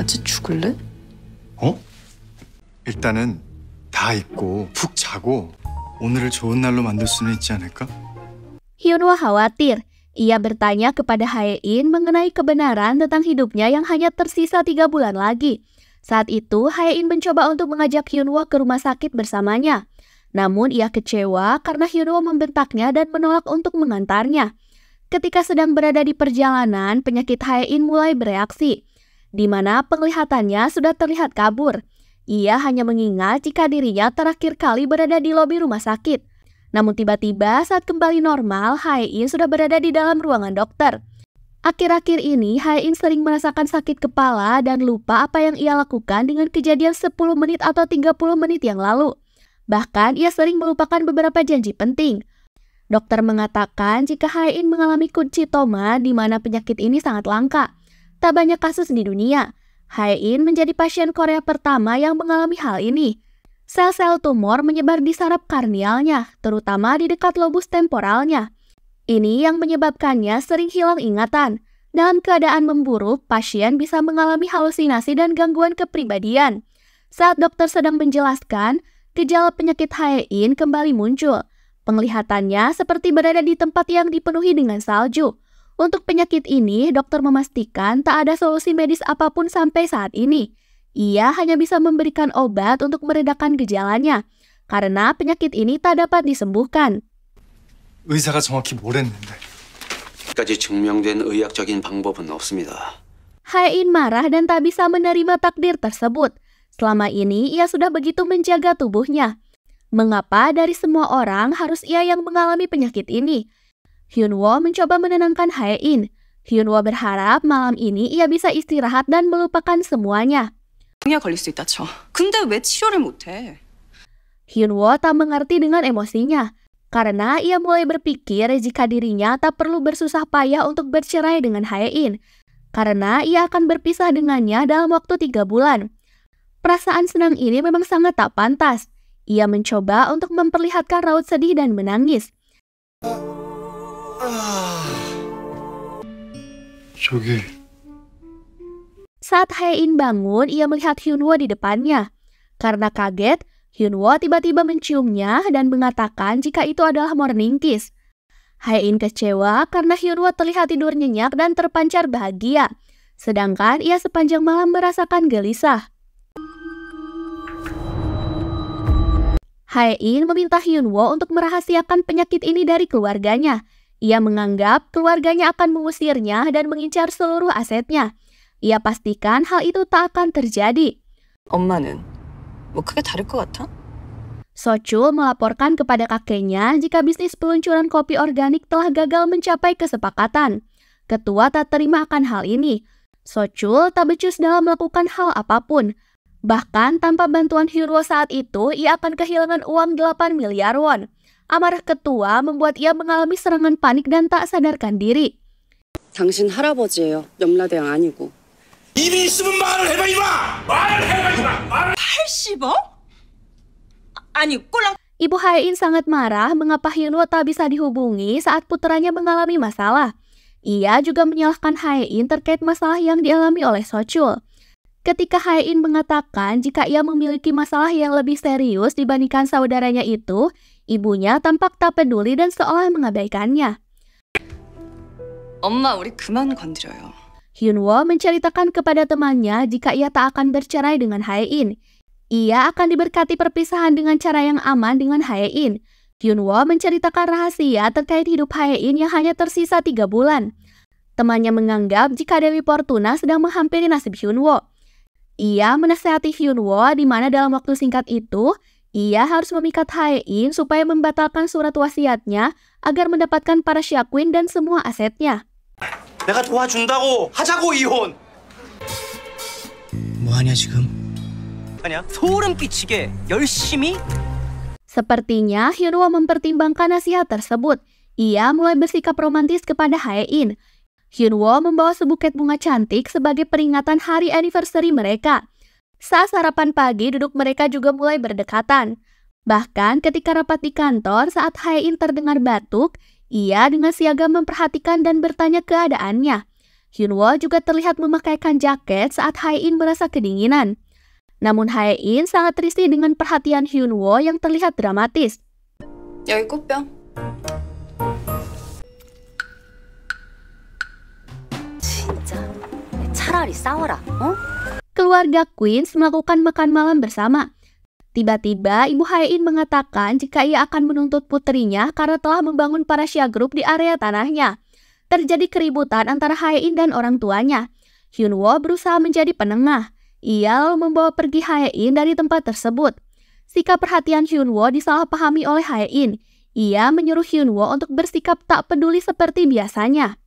같이 죽을래? 어? 일단은 다 잊고 푹 자고 오늘을 좋은 날로 만들 수는 있지 않을까? Hyunwoo khawatir. Ia bertanya kepada Hae-in mengenai kebenaran tentang hidupnya yang hanya tersisa 3 bulan lagi. Saat itu, Hae-in mencoba untuk mengajak Hyunwoo ke rumah sakit bersamanya. Namun ia kecewa karena Hyunwoo membentaknya dan menolak untuk mengantarnya. Ketika sedang berada di perjalanan, penyakit Hae-in mulai bereaksi, di mana penglihatannya sudah terlihat kabur. Ia hanya mengingat jika dirinya terakhir kali berada di lobi rumah sakit. Namun tiba-tiba saat kembali normal, Hae-in sudah berada di dalam ruangan dokter. Akhir-akhir ini, Hae-in sering merasakan sakit kepala dan lupa apa yang ia lakukan dengan kejadian 10 menit atau 30 menit yang lalu. Bahkan, ia sering melupakan beberapa janji penting. Dokter mengatakan jika Hae-in mengalami kunchitoma di mana penyakit ini sangat langka. Tak banyak kasus di dunia. Hae-in menjadi pasien Korea pertama yang mengalami hal ini. Sel-sel tumor menyebar di saraf karnialnya, terutama di dekat lobus temporalnya. Ini yang menyebabkannya sering hilang ingatan. Dalam keadaan memburuk, pasien bisa mengalami halusinasi dan gangguan kepribadian. Saat dokter sedang menjelaskan, gejala penyakit Hae-in kembali muncul. Penglihatannya seperti berada di tempat yang dipenuhi dengan salju. Untuk penyakit ini, dokter memastikan tak ada solusi medis apapun sampai saat ini. Ia hanya bisa memberikan obat untuk meredakan gejalanya, karena penyakit ini tak dapat disembuhkan. 의사가 정확히 뭘 했는데? 까지 증명된 의학적인 방법은 없습니다. Hae-in marah dan tak bisa menerima takdir tersebut. Selama ini, ia sudah begitu menjaga tubuhnya. Mengapa dari semua orang harus ia yang mengalami penyakit ini? Hyunwoo mencoba menenangkan Hae-in. Hyunwoo berharap malam ini ia bisa istirahat dan melupakan semuanya. 병에 걸릴 수 있다 쳐. 근데 왜 치료를 못해? Hyunwoo tak mengerti dengan emosinya, karena ia mulai berpikir jika dirinya tak perlu bersusah payah untuk bercerai dengan Hae-in, karena ia akan berpisah dengannya dalam waktu 3 bulan. Perasaan senang ini memang sangat tak pantas. Ia mencoba untuk memperlihatkan raut sedih dan menangis. 저기... Saat Hae-in bangun, ia melihat Hyunwoo di depannya. Karena kaget, Hyunwoo tiba-tiba menciumnya dan mengatakan jika itu adalah morning kiss. Hae-in kecewa karena Hyunwoo terlihat tidur nyenyak dan terpancar bahagia. Sedangkan ia sepanjang malam merasakan gelisah. Hae-in meminta Hyunwoo untuk merahasiakan penyakit ini dari keluarganya. Ia menganggap keluarganya akan mengusirnya dan mengincar seluruh asetnya. Ia pastikan hal itu tak akan terjadi. 엄마는 뭐 크게 다를 것 같아? Sochul melaporkan kepada kakeknya jika bisnis peluncuran kopi organik telah gagal mencapai kesepakatan. Ketua tak terima akan hal ini. Sochul tak becus dalam melakukan hal apapun. Bahkan tanpa bantuan Hyunwoo saat itu, ia akan kehilangan uang 8 miliar won. Amarah ketua membuat ia mengalami serangan panik dan tak sadarkan diri. 당신 할아버지예요. 염라대왕 아니고. 입이 있으면 말을 해봐 이마! 말을 해봐 이마! 말을... 80억? 아니 꼴랑. Ibu Hae-in sangat marah mengapa Hyunwoo tak bisa dihubungi saat putranya mengalami masalah. Ia juga menyalahkan Hae-in terkait masalah yang dialami oleh Sochul. Ketika Hae-in mengatakan jika ia memiliki masalah yang lebih serius dibandingkan saudaranya itu, ibunya tampak tak peduli dan seolah mengabaikannya. 엄마 우리 그만 건드려요. Hyunwoo menceritakan kepada temannya jika ia tak akan bercerai dengan Hae-in. Ia akan diberkati perpisahan dengan cara yang aman dengan Hae-in. Hyunwoo menceritakan rahasia terkait hidup Hae-in yang hanya tersisa 3 bulan. Temannya menganggap jika Dewi Fortuna sedang menghampiri nasib Hyunwoo. Ia menasihati Hyunwoo di mana dalam waktu singkat itu, ia harus memikat Hae-in supaya membatalkan surat wasiatnya agar mendapatkan para Shakwin dan semua asetnya. 내가 도와준다고 하자고 이혼. 뭐하냐 지금? 아니야 소름 끼치게 열심히. Sepertinya Hyunwoo mempertimbangkan nasihat tersebut. Ia mulai bersikap romantis kepada Hae-in. Hyunwoo membawa sebuket bunga cantik sebagai peringatan hari anniversary mereka. Saat sarapan pagi, duduk mereka juga mulai berdekatan. Bahkan ketika rapat di kantor, saat Hae-in terdengar batuk, ia dengan siaga memperhatikan dan bertanya keadaannya. Hyunwoo juga terlihat memakaikan jaket saat Hae-in merasa kedinginan. Namun Hae-in sangat risih dengan perhatian Hyunwoo yang terlihat dramatis. 여기 꽃병. 진짜 차라리 싸워라. Keluarga Queens melakukan makan malam bersama. Tiba-tiba Ibu Hae-in mengatakan jika ia akan menuntut putrinya karena telah membangun Parasya Group di area tanahnya. Terjadi keributan antara Hae-in dan orang tuanya. Hyunwoo berusaha menjadi penengah. Ia lalu membawa pergi Hae-in dari tempat tersebut. Sikap perhatian Hyunwoo disalahpahami oleh Hae-in. Ia menyuruh Hyunwoo untuk bersikap tak peduli seperti biasanya.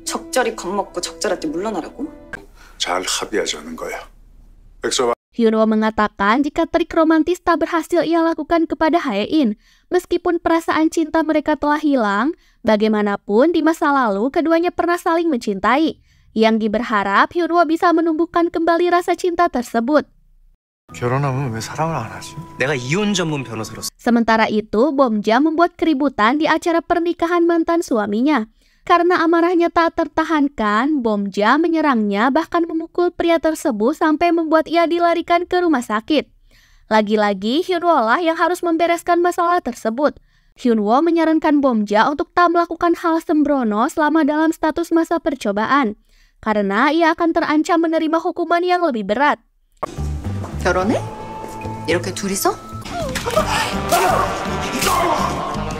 적절히 겁먹고 적절할 때 물러나라고? 잘 합의하자는 거야. 백서와 Hyunwoo mengatakan jika trik romantis tak berhasil ia lakukan kepada Hae-in. Meskipun perasaan cinta mereka telah hilang, bagaimanapun di masa lalu keduanya pernah saling mencintai. Yang berharap Hyunwoo bisa menumbuhkan kembali rasa cinta tersebut. 결혼하면 왜 사랑을 안 하지? 내가 이혼 전문 변호사로서 Sementara itu, Bomja membuat keributan di acara pernikahan mantan suaminya. Karena amarahnya tak tertahankan, Bomja menyerangnya bahkan memukul pria tersebut sampai membuat ia dilarikan ke rumah sakit. Lagi-lagi, Hyunwoo lah yang harus membereskan masalah tersebut. Hyunwoo menyarankan Bomja untuk tak melakukan hal sembrono selama dalam status masa percobaan. Karena ia akan terancam menerima hukuman yang lebih berat. 결혼해? 이렇게 둘이서?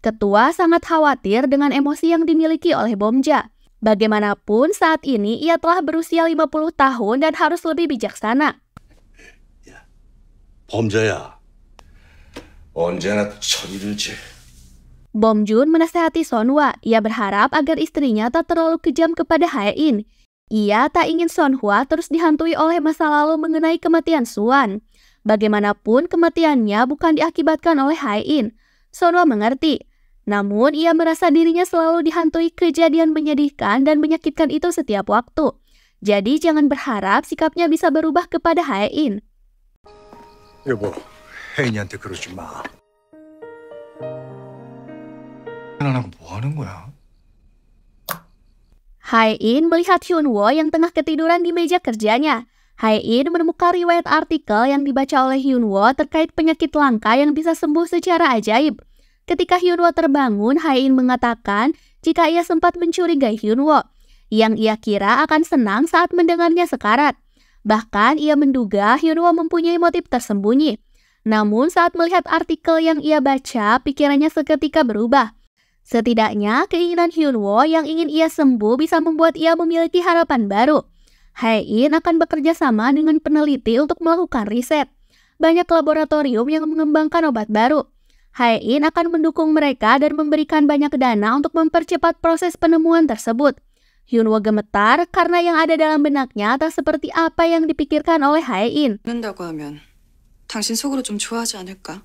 Ketua sangat khawatir dengan emosi yang dimiliki oleh Bomja. Bagaimanapun saat ini ia telah berusia 50 tahun dan harus lebih bijaksana. 범자야. 언제나 천일을 지. Bomjun menasihati Sonhwa. Ia berharap agar istrinya tak terlalu kejam kepada Hae-in. Ia tak ingin Sonhwa terus dihantui oleh masa lalu mengenai kematian Suan. Bagaimanapun kematiannya bukan diakibatkan oleh Hae-in. Sonhwa mengerti. Namun ia merasa dirinya selalu dihantui kejadian menyedihkan dan menyakitkan itu setiap waktu. Jadi jangan berharap sikapnya bisa berubah kepada Hae-in. 여보, 혜인이한테 그러지 마. 안 하고 뭐 하는 거야? Hae-in melihat Hyunwoo yang tengah ketiduran di meja kerjanya. Hae-in menemukan riwayat artikel yang dibaca oleh Hyunwoo terkait penyakit langka yang bisa sembuh secara ajaib. Ketika Hyunwoo terbangun, Hae-in mengatakan jika ia sempat mencurigai Hyunwoo, yang ia kira akan senang saat mendengarnya sekarat. Bahkan ia menduga Hyunwoo mempunyai motif tersembunyi. Namun saat melihat artikel yang ia baca, pikirannya seketika berubah. Setidaknya keinginan Hyunwoo yang ingin ia sembuh bisa membuat ia memiliki harapan baru. Hae-in akan bekerja sama dengan peneliti untuk melakukan riset. Banyak laboratorium yang mengembangkan obat baru. Hae-in akan mendukung mereka dan memberikan banyak dana untuk mempercepat proses penemuan tersebut. Hyunwoo gemetar karena yang ada dalam benaknya tak seperti apa yang dipikirkan oleh Hae-in. 그런다고 하면 당신 속으로 좀 좋아하지 않을까?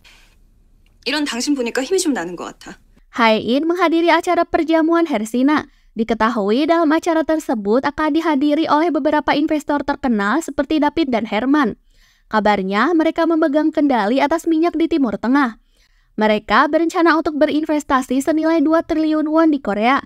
이런 당신 보니까 힘이 좀 나는 것 같아. Hae-in menghadiri acara perjamuan Hersina. Diketahui dalam acara tersebut akan dihadiri oleh beberapa investor terkenal seperti David dan Herman. Kabarnya mereka memegang kendali atas minyak di Timur Tengah. Mereka berencana untuk berinvestasi senilai 2 triliun won di Korea.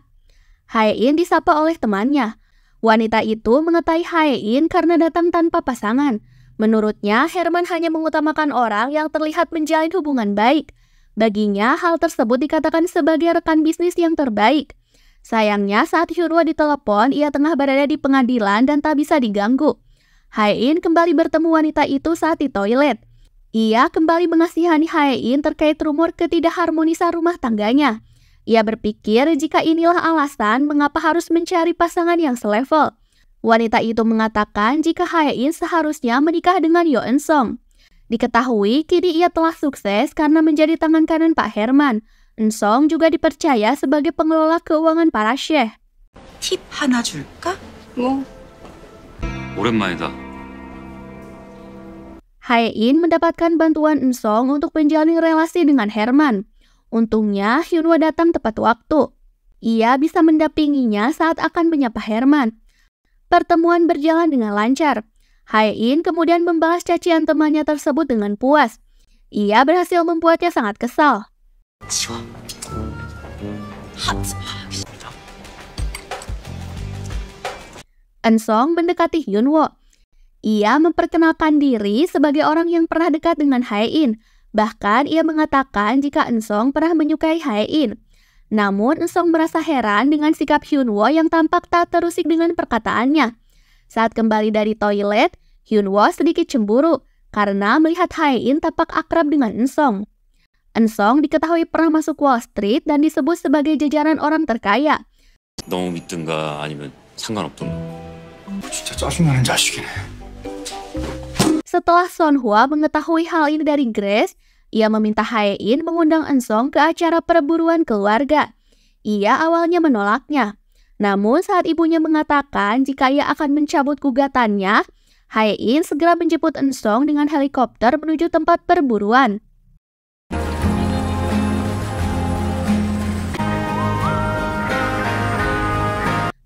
Hae-in disapa oleh temannya. Wanita itu mengetahui Hae-in karena datang tanpa pasangan. Menurutnya, Herman hanya mengutamakan orang yang terlihat menjalin hubungan baik. Baginya, hal tersebut dikatakan sebagai rekan bisnis yang terbaik. Sayangnya, saat Hyunwoo ditelepon, ia tengah berada di pengadilan dan tak bisa diganggu. Hae-in kembali bertemu wanita itu saat di toilet. Ia kembali mengasihani Hae-in terkait rumor ketidakharmonisan rumah tangganya. Ia berpikir jika inilah alasan mengapa harus mencari pasangan yang selevel. Wanita itu mengatakan jika Hae-in seharusnya menikah dengan Yo Eun-sung. Diketahui kini ia telah sukses karena menjadi tangan kanan Pak Herman. Eun-sung juga dipercaya sebagai pengelola keuangan para syekh. 팁 하나 줄까? 뭐 오랜만이다. Hae-in mendapatkan bantuan Eun-sung untuk menjalin relasi dengan Herman. Untungnya Hyunwoo datang tepat waktu. Ia bisa mendampinginya saat akan menyapa Herman. Pertemuan berjalan dengan lancar. Hae-in kemudian membalas cacian temannya tersebut dengan puas. Ia berhasil membuatnya sangat kesal. Eun-song mendekati Hyun-woo. Ia memperkenalkan diri sebagai orang yang pernah dekat dengan Hae-in. Bahkan ia mengatakan jika Eun-song pernah menyukai Hae-in. Namun Eun-song merasa heran dengan sikap Hyun-woo yang tampak tak terusik dengan perkataannya. Saat kembali dari toilet, Hyun-woo sedikit cemburu karena melihat Hae-in tampak akrab dengan Eun-song. Eun-song diketahui pernah masuk Wall Street dan disebut sebagai jajaran orang terkaya. 너무 믿든가 아니면 상관없든가. 진짜 짜증나는 자식이네. Setelah Son-hwa mengetahui hal ini dari Grace, ia meminta Hae-in mengundang Eun-song ke acara perburuan keluarga. Ia awalnya menolaknya. Namun saat ibunya mengatakan jika ia akan mencabut gugatannya, Hae-in segera menjemput Eun-song dengan helikopter menuju tempat perburuan.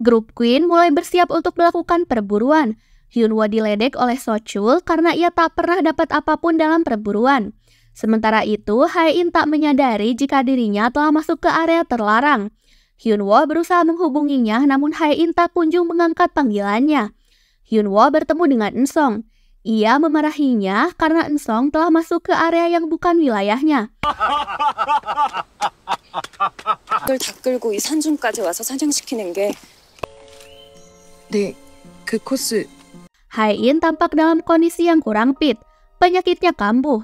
Grup Queen mulai bersiap untuk melakukan perburuan. Hyun-woo diledek oleh So-chul karena ia tak pernah dapat apapun dalam perburuan. Sementara itu, Hae-in tak menyadari jika dirinya telah masuk ke area terlarang. Hyun-woo berusaha menghubunginya, namun Hae-in tak kunjung mengangkat panggilannya. Hyun-woo bertemu dengan Eun-song. Ia memarahinya karena Eun-song telah masuk ke area yang bukan wilayahnya. 그걸 다 끌고 이 산중까지 와서 사냥시키는 게 네, 그 코스 Hae-in tampak dalam kondisi yang kurang fit. Penyakitnya kambuh.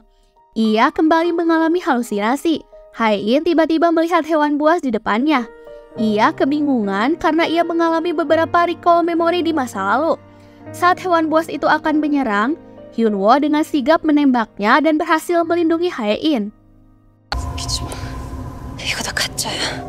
Ia kembali mengalami halusinasi. Hae-in tiba-tiba melihat hewan buas di depannya. Ia kebingungan karena ia mengalami beberapa recall memori di masa lalu. Saat hewan buas itu akan menyerang, Hyun-woo dengan sigap menembaknya dan berhasil melindungi Hae-in. 웃기지 마. 이거 다 가짜야.